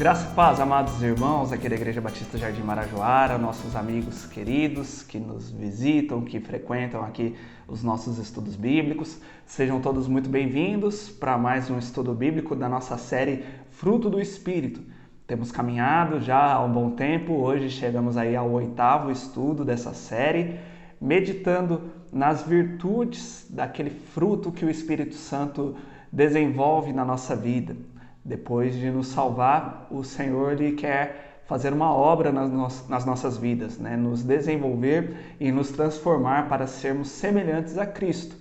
Graça e paz, amados irmãos, aqui da Igreja Batista Jardim Marajoara, nossos amigos queridos que nos visitam, que frequentam aqui os nossos estudos bíblicos. Sejam todos muito bem-vindos para mais um estudo bíblico da nossa série Fruto do Espírito. Temos caminhado já há um bom tempo, hoje chegamos aí ao 8º estudo dessa série, meditando nas virtudes daquele fruto que o Espírito Santo desenvolve na nossa vida. Depois de nos salvar, o Senhor ele quer fazer uma obra nas nossas vidas, né? Nos desenvolver e nos transformar para sermos semelhantes a Cristo.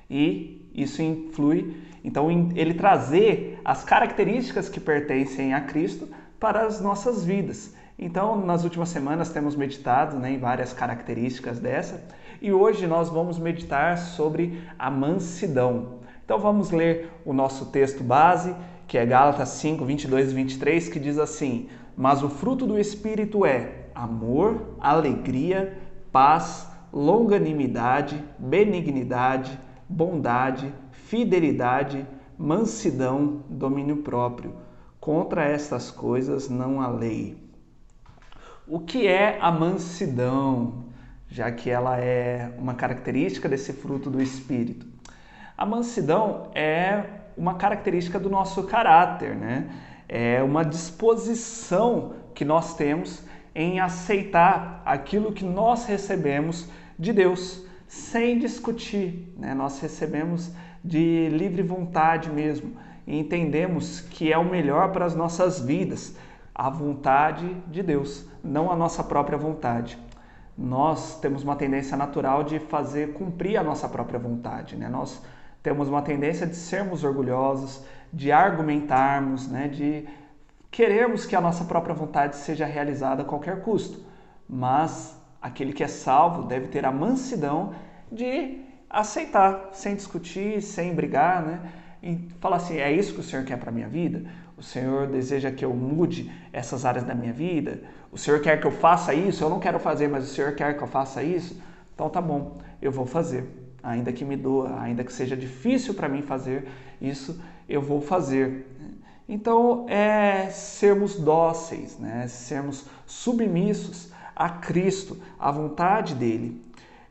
E isso influi, então, ele trazer as características que pertencem a Cristo para as nossas vidas. Então, nas últimas semanas temos meditado, né, em várias características dessa, e hoje nós vamos meditar sobre a mansidão. Então vamos ler o nosso texto base, que é Gálatas 5, 22 e 23, que diz assim: mas o fruto do Espírito é amor, alegria, paz, longanimidade, benignidade, bondade, fidelidade, mansidão, domínio próprio. Contra estas coisas não há lei. O que é a mansidão, já que ela é uma característica desse fruto do Espírito? A mansidão é uma característica do nosso caráter, né? É uma disposição que nós temos em aceitar aquilo que nós recebemos de Deus, sem discutir, né? Nós recebemos de livre vontade mesmo e entendemos que é o melhor para as nossas vidas, a vontade de Deus, não a nossa própria vontade. Nós temos uma tendência natural de fazer cumprir a nossa própria vontade, né? Nós temos uma tendência de sermos orgulhosos, de argumentarmos, né, de querermos que a nossa própria vontade seja realizada a qualquer custo. Mas aquele que é salvo deve ter a mansidão de aceitar, sem discutir, sem brigar, né? E falar assim, é isso que o Senhor quer para a minha vida? O Senhor deseja que eu mude essas áreas da minha vida? O Senhor quer que eu faça isso? Eu não quero fazer, mas o Senhor quer que eu faça isso? Então tá bom, eu vou fazer. Ainda que me doa, ainda que seja difícil para mim fazer isso, eu vou fazer. Então, é sermos dóceis, né? Sermos submissos a Cristo, à vontade dele.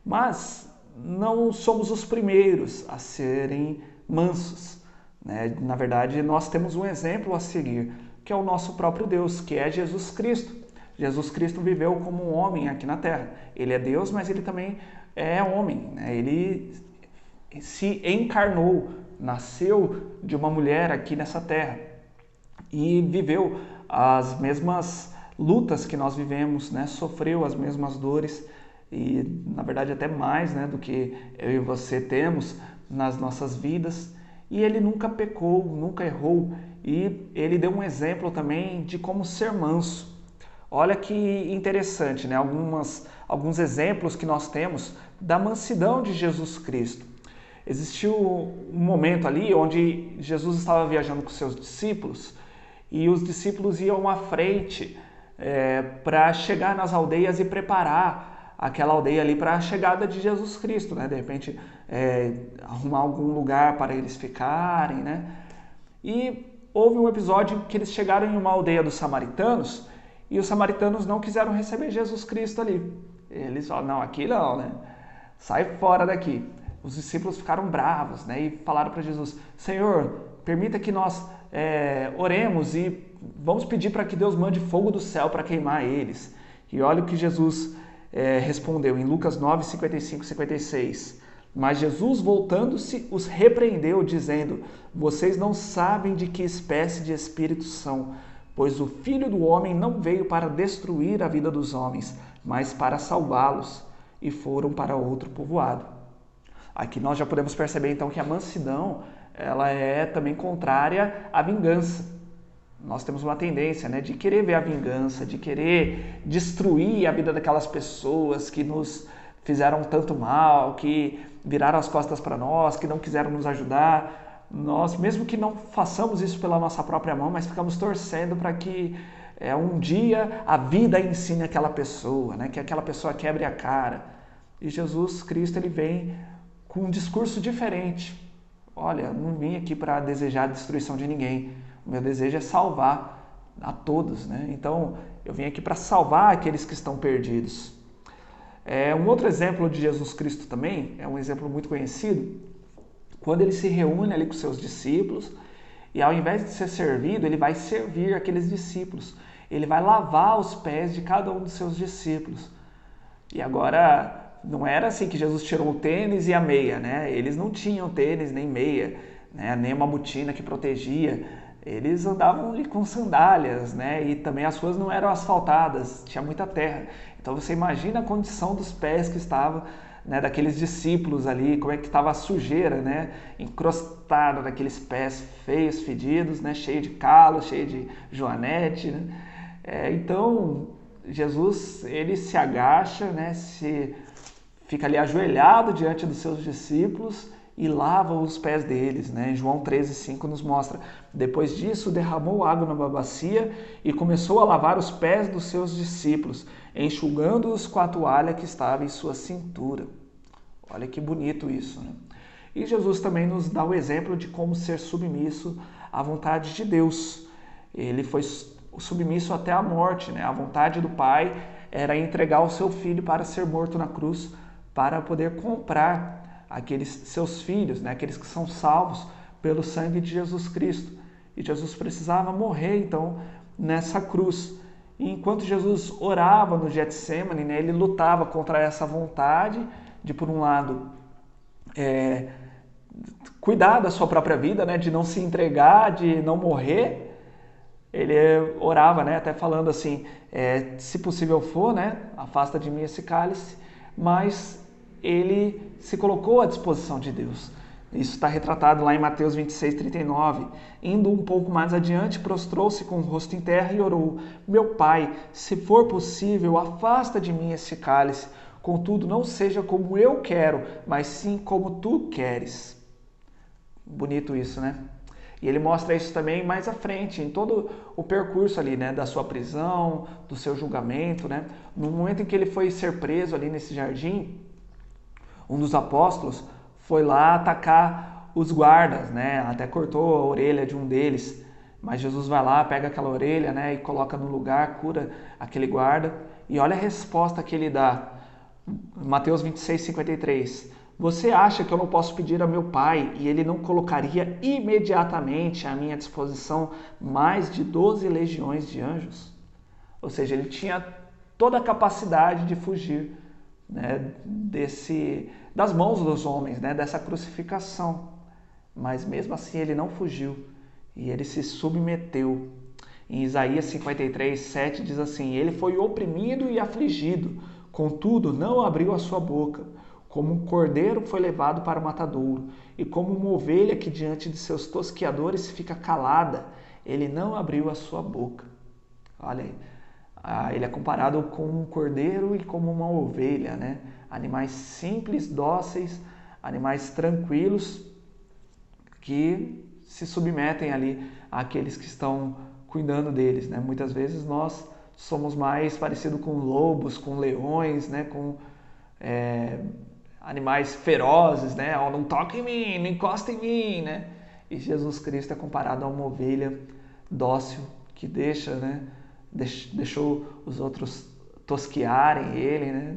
Mas não somos os primeiros a serem mansos, né? Na verdade, nós temos um exemplo a seguir, que é o nosso próprio Deus, que é Jesus Cristo. Jesus Cristo viveu como um homem aqui na Terra. Ele é Deus, mas ele também é homem, né? Ele se encarnou, nasceu de uma mulher aqui nessa terra e viveu as mesmas lutas que nós vivemos, né? Sofreu as mesmas dores e, na verdade, até mais, né, do que eu e você temos nas nossas vidas. E ele nunca pecou, nunca errou e ele deu um exemplo também de como ser manso. Olha que interessante, né? Alguns exemplos que nós temos da mansidão de Jesus Cristo. Existiu um momento ali onde Jesus estava viajando com seus discípulos e os discípulos iam à frente para chegar nas aldeias e preparar aquela aldeia ali para a chegada de Jesus Cristo, né? De repente arrumar algum lugar para eles ficarem, né? E houve um episódio que eles chegaram em uma aldeia dos samaritanos e os samaritanos não quiseram receber Jesus Cristo ali. Eles falaram, não, aqui não, né? Sai fora daqui. Os discípulos ficaram bravos, né? E falaram para Jesus, Senhor, permita que nós oremos e vamos pedir para que Deus mande fogo do céu para queimar eles. E olha o que Jesus respondeu em Lucas 9, 55 e 56. Mas Jesus, voltando-se, os repreendeu, dizendo, vocês não sabem de que espécie de espíritos são, pois o Filho do Homem não veio para destruir a vida dos homens, mas para salvá-los, e foram para outro povoado. Aqui nós já podemos perceber então que a mansidão ela é também contrária à vingança. Nós temos uma tendência, né, de querer ver a vingança, de querer destruir a vida daquelas pessoas que nos fizeram tanto mal, que viraram as costas para nós, que não quiseram nos ajudar. Nós, mesmo que não façamos isso pela nossa própria mão, mas ficamos torcendo para que um dia a vida ensine aquela pessoa, né? Que aquela pessoa quebre a cara. E Jesus Cristo ele vem com um discurso diferente. Olha, não vim aqui para desejar a destruição de ninguém. O meu desejo é salvar a todos, né? Então, eu vim aqui para salvar aqueles que estão perdidos. Um outro exemplo de Jesus Cristo também, é um exemplo muito conhecido, quando ele se reúne ali com seus discípulos, e ao invés de ser servido, ele vai servir aqueles discípulos. Ele vai lavar os pés de cada um dos seus discípulos. E agora, não era assim que Jesus tirou o tênis e a meia, né? Eles não tinham tênis nem meia, né? Nem uma botina que protegia. Eles andavam ali com sandálias, né? E também as ruas não eram asfaltadas, tinha muita terra. Então você imagina a condição dos pés que estavam, né, daqueles discípulos ali, como é que estava a sujeira, né, encrostada naqueles pés feios, fedidos, né, cheio de calo, cheio de joanete, né? Então Jesus, ele se agacha, né, fica ali ajoelhado diante dos seus discípulos e lava os pés deles, né? João 13,5 nos mostra: depois disso derramou água numa bacia e começou a lavar os pés dos seus discípulos, enxugando-os com a toalha que estava em sua cintura. Olha que bonito isso, né? E Jesus também nos dá o exemplo de como ser submisso à vontade de Deus. Ele foi submisso até a morte, né? A vontade do Pai era entregar o seu filho para ser morto na cruz, para poder comprar aqueles seus filhos, né? Aqueles que são salvos pelo sangue de Jesus Cristo. E Jesus precisava morrer, então, nessa cruz. E enquanto Jesus orava no Getsemane, né, ele lutava contra essa vontade de, por um lado, cuidar da sua própria vida, né, de não se entregar, de não morrer. Ele orava, né, até falando assim: se possível for, né, afasta de mim esse cálice, mas ele se colocou à disposição de Deus. Isso está retratado lá em Mateus 26:39. Indo um pouco mais adiante, prostrou-se com o rosto em terra e orou: meu Pai, se for possível, afasta de mim esse cálice. Contudo, não seja como eu quero, mas sim como tu queres. Bonito isso, né? E ele mostra isso também mais à frente, em todo o percurso ali, né, da sua prisão, do seu julgamento, né? No momento em que ele foi ser preso ali nesse jardim, um dos apóstolos foi lá atacar os guardas, né? Até cortou a orelha de um deles. Mas Jesus vai lá, pega aquela orelha, né, e coloca no lugar, cura aquele guarda. E olha a resposta que ele dá. Mateus 26:53. Você acha que eu não posso pedir a meu Pai e ele não colocaria imediatamente à minha disposição mais de 12 legiões de anjos? Ou seja, ele tinha toda a capacidade de fugir, né, das mãos dos homens, né, dessa crucificação. Mas mesmo assim ele não fugiu e ele se submeteu. Em Isaías 53:7 diz assim: ele foi oprimido e afligido, contudo não abriu a sua boca. Como um cordeiro foi levado para o matadouro, e como uma ovelha que diante de seus tosqueadores fica calada, ele não abriu a sua boca. Olha aí, ele é comparado com um cordeiro e como uma ovelha, né? Animais simples, dóceis, animais tranquilos, que se submetem ali àqueles que estão cuidando deles, né? Muitas vezes nós somos mais parecidos com lobos, com leões, né? Com animais ferozes, né? Oh, não toque em mim, não encosta em mim, né? E Jesus Cristo é comparado a uma ovelha dócil que deixou os outros tosquearem ele, né?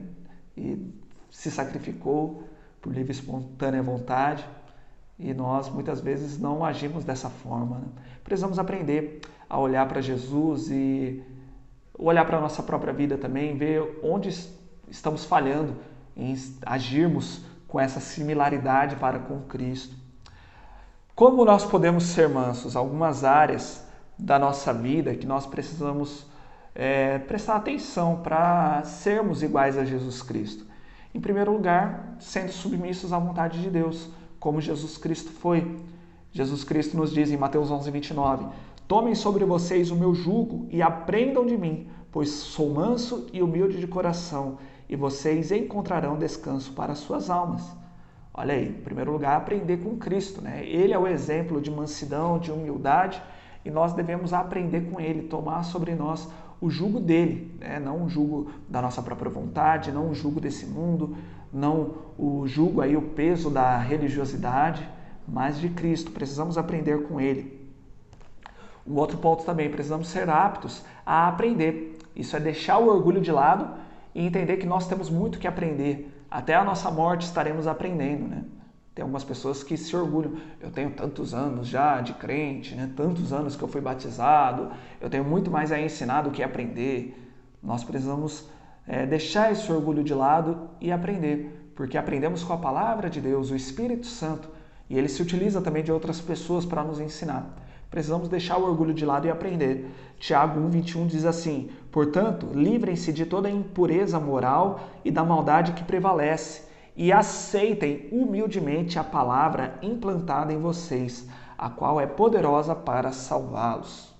E se sacrificou por livre e espontânea vontade. E nós muitas vezes não agimos dessa forma, né? Precisamos aprender a olhar para Jesus e olhar para a nossa própria vida também, ver onde estamos falhando em agirmos com essa similaridade para com Cristo. Como nós podemos ser mansos? Algumas áreas da nossa vida que nós precisamos prestar atenção para sermos iguais a Jesus Cristo. Em primeiro lugar, sendo submissos à vontade de Deus, como Jesus Cristo foi. Jesus Cristo nos diz em Mateus 11:29, tomem sobre vocês o meu jugo e aprendam de mim, pois sou manso e humilde de coração, e vocês encontrarão descanso para as suas almas. Olha aí, em primeiro lugar, aprender com Cristo, né? Ele é o exemplo de mansidão, de humildade, e nós devemos aprender com ele, tomar sobre nós o jugo dele, né? Não o jugo da nossa própria vontade, não o jugo desse mundo, não o jugo aí, o peso da religiosidade, mas de Cristo. Precisamos aprender com ele. Um outro ponto também, precisamos ser aptos a aprender. Isso é deixar o orgulho de lado e entender que nós temos muito que aprender. Até a nossa morte estaremos aprendendo, né? Tem algumas pessoas que se orgulham. Eu tenho tantos anos já de crente, né? Tantos anos que eu fui batizado. Eu tenho muito mais a ensinar do que aprender. Nós precisamos deixar esse orgulho de lado e aprender. Porque aprendemos com a palavra de Deus, o Espírito Santo. E ele se utiliza também de outras pessoas para nos ensinar. Precisamos deixar o orgulho de lado e aprender. Tiago 1,21 diz assim: portanto, livrem-se de toda a impureza moral e da maldade que prevalece, e aceitem humildemente a palavra implantada em vocês, a qual é poderosa para salvá-los.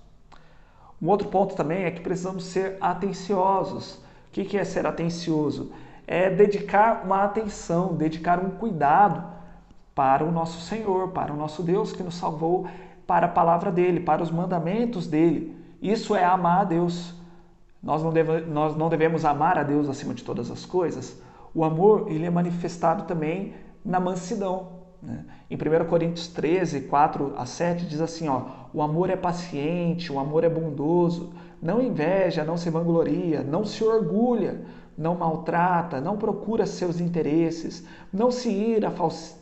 Um outro ponto também é que precisamos ser atenciosos. O que é ser atencioso? É dedicar uma atenção, dedicar um cuidado para o nosso Senhor, para o nosso Deus que nos salvou, para a palavra dele, para os mandamentos dele. Isso é amar a Deus. Nós não devemos amar a Deus acima de todas as coisas. O amor, ele é manifestado também na mansidão, né? Em 1 Coríntios 13, 4 a 7 diz assim, o amor é paciente, o amor é bondoso, não inveja, não se vangloria, não se orgulha, não maltrata, não procura seus interesses, não se ira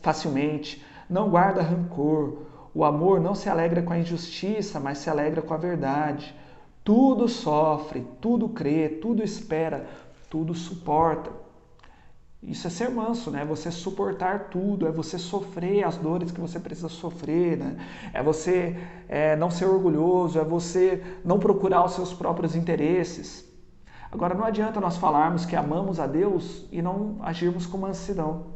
facilmente, não guarda rancor. O amor não se alegra com a injustiça, mas se alegra com a verdade. Tudo sofre, tudo crê, tudo espera, tudo suporta. Isso é ser manso, né? É você suportar tudo, é você sofrer as dores que você precisa sofrer, né? É você não ser orgulhoso, é você não procurar os seus próprios interesses. Agora, não adianta nós falarmos que amamos a Deus e não agirmos com mansidão.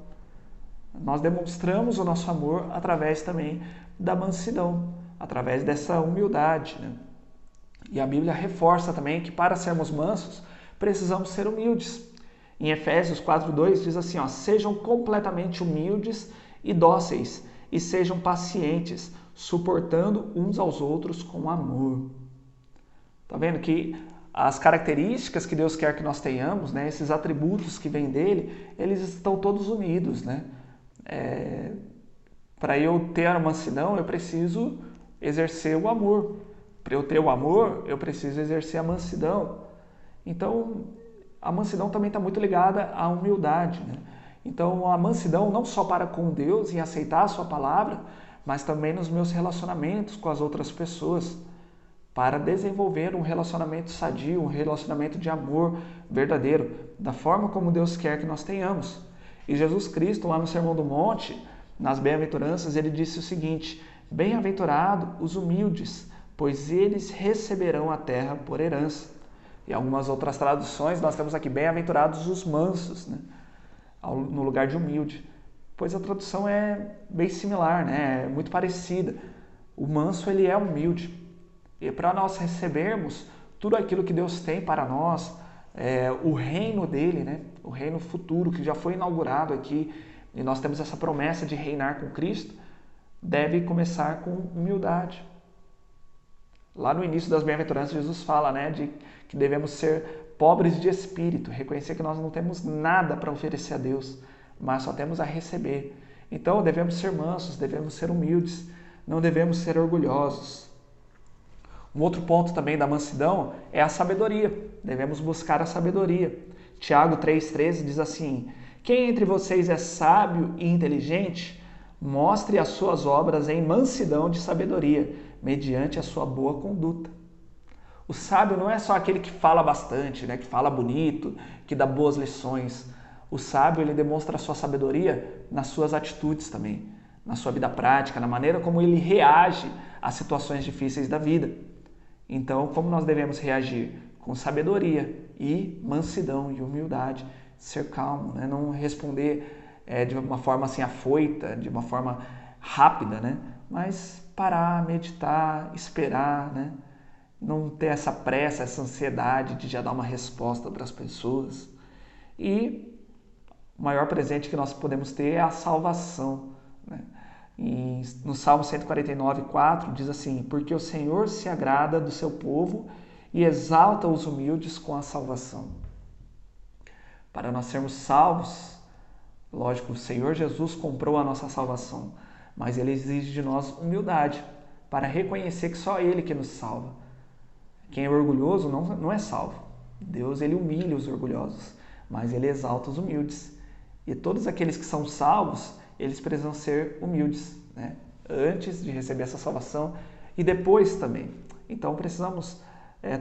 Nós demonstramos o nosso amor através também da mansidão, através dessa humildade, né? E a Bíblia reforça também que para sermos mansos, precisamos ser humildes. Em Efésios 4:2 diz assim, sejam completamente humildes e dóceis, e sejam pacientes, suportando uns aos outros com amor. Tá vendo que as características que Deus quer que nós tenhamos, né, esses atributos que vêm dele, eles estão todos unidos, né? Para eu ter a mansidão, eu preciso exercer o amor. Para eu ter o amor, eu preciso exercer a mansidão. Então, a mansidão também está muito ligada à humildade, né? Então, a mansidão não só para com Deus, em aceitar a sua palavra, mas também nos meus relacionamentos com as outras pessoas, para desenvolver um relacionamento sadio, um relacionamento de amor verdadeiro, da forma como Deus quer que nós tenhamos. E Jesus Cristo, lá no Sermão do Monte, nas bem-aventuranças, ele disse o seguinte: bem-aventurado os humildes, pois eles receberão a terra por herança. E algumas outras traduções, nós temos aqui, bem-aventurados os mansos, né? No lugar de humilde. Pois a tradução é bem similar, né? É muito parecida. O manso, ele é humilde. E para nós recebermos tudo aquilo que Deus tem para nós, o reino dele, né? O reino futuro que já foi inaugurado aqui, e nós temos essa promessa de reinar com Cristo, deve começar com humildade. Lá no início das bem-aventuranças, Jesus fala, né, de que devemos ser pobres de espírito, reconhecer que nós não temos nada para oferecer a Deus, mas só temos a receber. Então, devemos ser mansos, devemos ser humildes, não devemos ser orgulhosos. Um outro ponto também da mansidão é a sabedoria. Devemos buscar a sabedoria. Tiago 3,13 diz assim: quem entre vocês é sábio e inteligente, mostre as suas obras em mansidão de sabedoria, mediante a sua boa conduta. O sábio não é só aquele que fala bastante, né? Que fala bonito, que dá boas lições. O sábio, ele demonstra a sua sabedoria nas suas atitudes também, na sua vida prática, na maneira como ele reage às situações difíceis da vida. Então, como nós devemos reagir? Com sabedoria e mansidão e humildade, ser calmo, né? Não responder de uma forma assim afoita, de uma forma rápida, né? Mas parar, meditar, esperar, né? Não ter essa pressa, essa ansiedade de já dar uma resposta para as pessoas. E o maior presente que nós podemos ter é a salvação, né? No Salmo 149:4 diz assim: porque o Senhor se agrada do seu povo e exalta os humildes com a salvação. Para nós sermos salvos, lógico, o Senhor Jesus comprou a nossa salvação, mas Ele exige de nós humildade. para reconhecer que só Ele que nos salva. Quem é orgulhoso não é salvo. Deus, Ele humilha os orgulhosos, mas Ele exalta os humildes. E todos aqueles que são salvos, eles precisam ser humildes, né? Antes de receber essa salvação e depois também. Então precisamos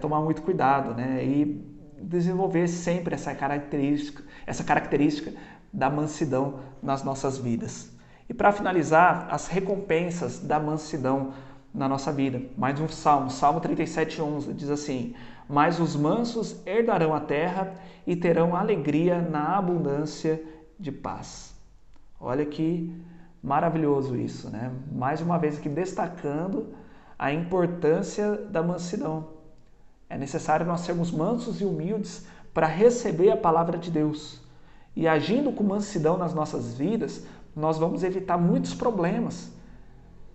tomar muito cuidado, né? E desenvolver sempre essa característica da mansidão nas nossas vidas. E para finalizar, as recompensas da mansidão na nossa vida. Mais um salmo, Salmo 37:11, diz assim: mas os mansos herdarão a terra e terão alegria na abundância de paz. Olha que maravilhoso isso, né? Mais uma vez aqui destacando a importância da mansidão. É necessário nós sermos mansos e humildes para receber a palavra de Deus. E agindo com mansidão nas nossas vidas, nós vamos evitar muitos problemas.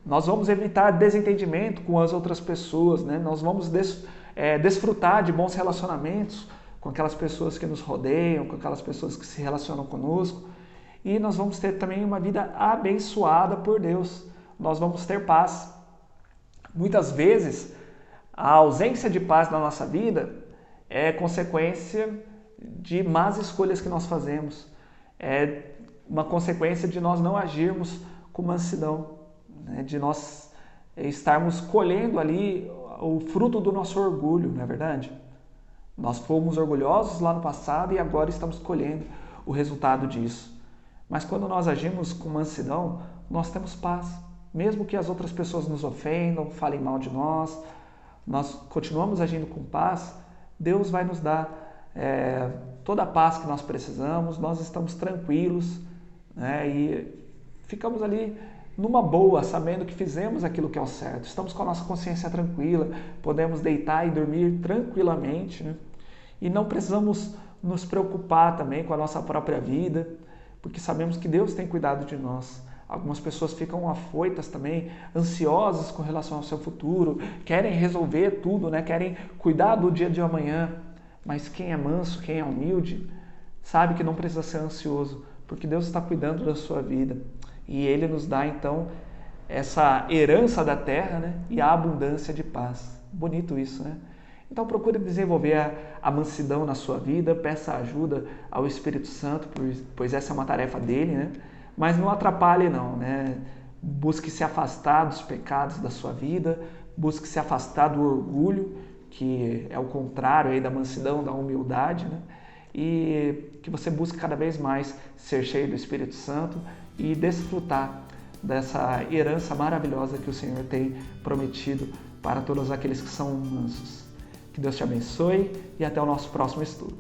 Nós vamos evitar desentendimento com as outras pessoas, né? Nós vamos desfrutar de bons relacionamentos com aquelas pessoas que nos rodeiam, com aquelas pessoas que se relacionam conosco. E nós vamos ter também uma vida abençoada por Deus. Nós vamos ter paz. Muitas vezes, a ausência de paz na nossa vida é consequência de más escolhas que nós fazemos. É uma consequência de nós não agirmos com mansidão, né? De nós estarmos colhendo ali o fruto do nosso orgulho, não é verdade? Nós fomos orgulhosos lá no passado e agora estamos colhendo o resultado disso. Mas quando nós agimos com mansidão, nós temos paz. Mesmo que as outras pessoas nos ofendam, falem mal de nós continuamos agindo com paz, Deus vai nos dar toda a paz que nós precisamos, nós estamos tranquilos, né? E ficamos ali numa boa, sabendo que fizemos aquilo que é o certo. Estamos com a nossa consciência tranquila, podemos deitar e dormir tranquilamente, né? E não precisamos nos preocupar também com a nossa própria vida, porque sabemos que Deus tem cuidado de nós. Algumas pessoas ficam afoitas também, ansiosas com relação ao seu futuro, querem resolver tudo, né? Querem cuidar do dia de amanhã. Mas quem é manso, quem é humilde, sabe que não precisa ser ansioso, porque Deus está cuidando da sua vida. E Ele nos dá, então, essa herança da terra, né? E a abundância de paz. Bonito isso, né? Então procure desenvolver a mansidão na sua vida, peça ajuda ao Espírito Santo, pois essa é uma tarefa dele, né? Mas não atrapalhe não, né? Busque se afastar dos pecados da sua vida, busque se afastar do orgulho, que é o contrário aí da mansidão, da humildade, né? E que você busque cada vez mais ser cheio do Espírito Santo e desfrutar dessa herança maravilhosa que o Senhor tem prometido para todos aqueles que são mansos. Que Deus te abençoe e até o nosso próximo estudo.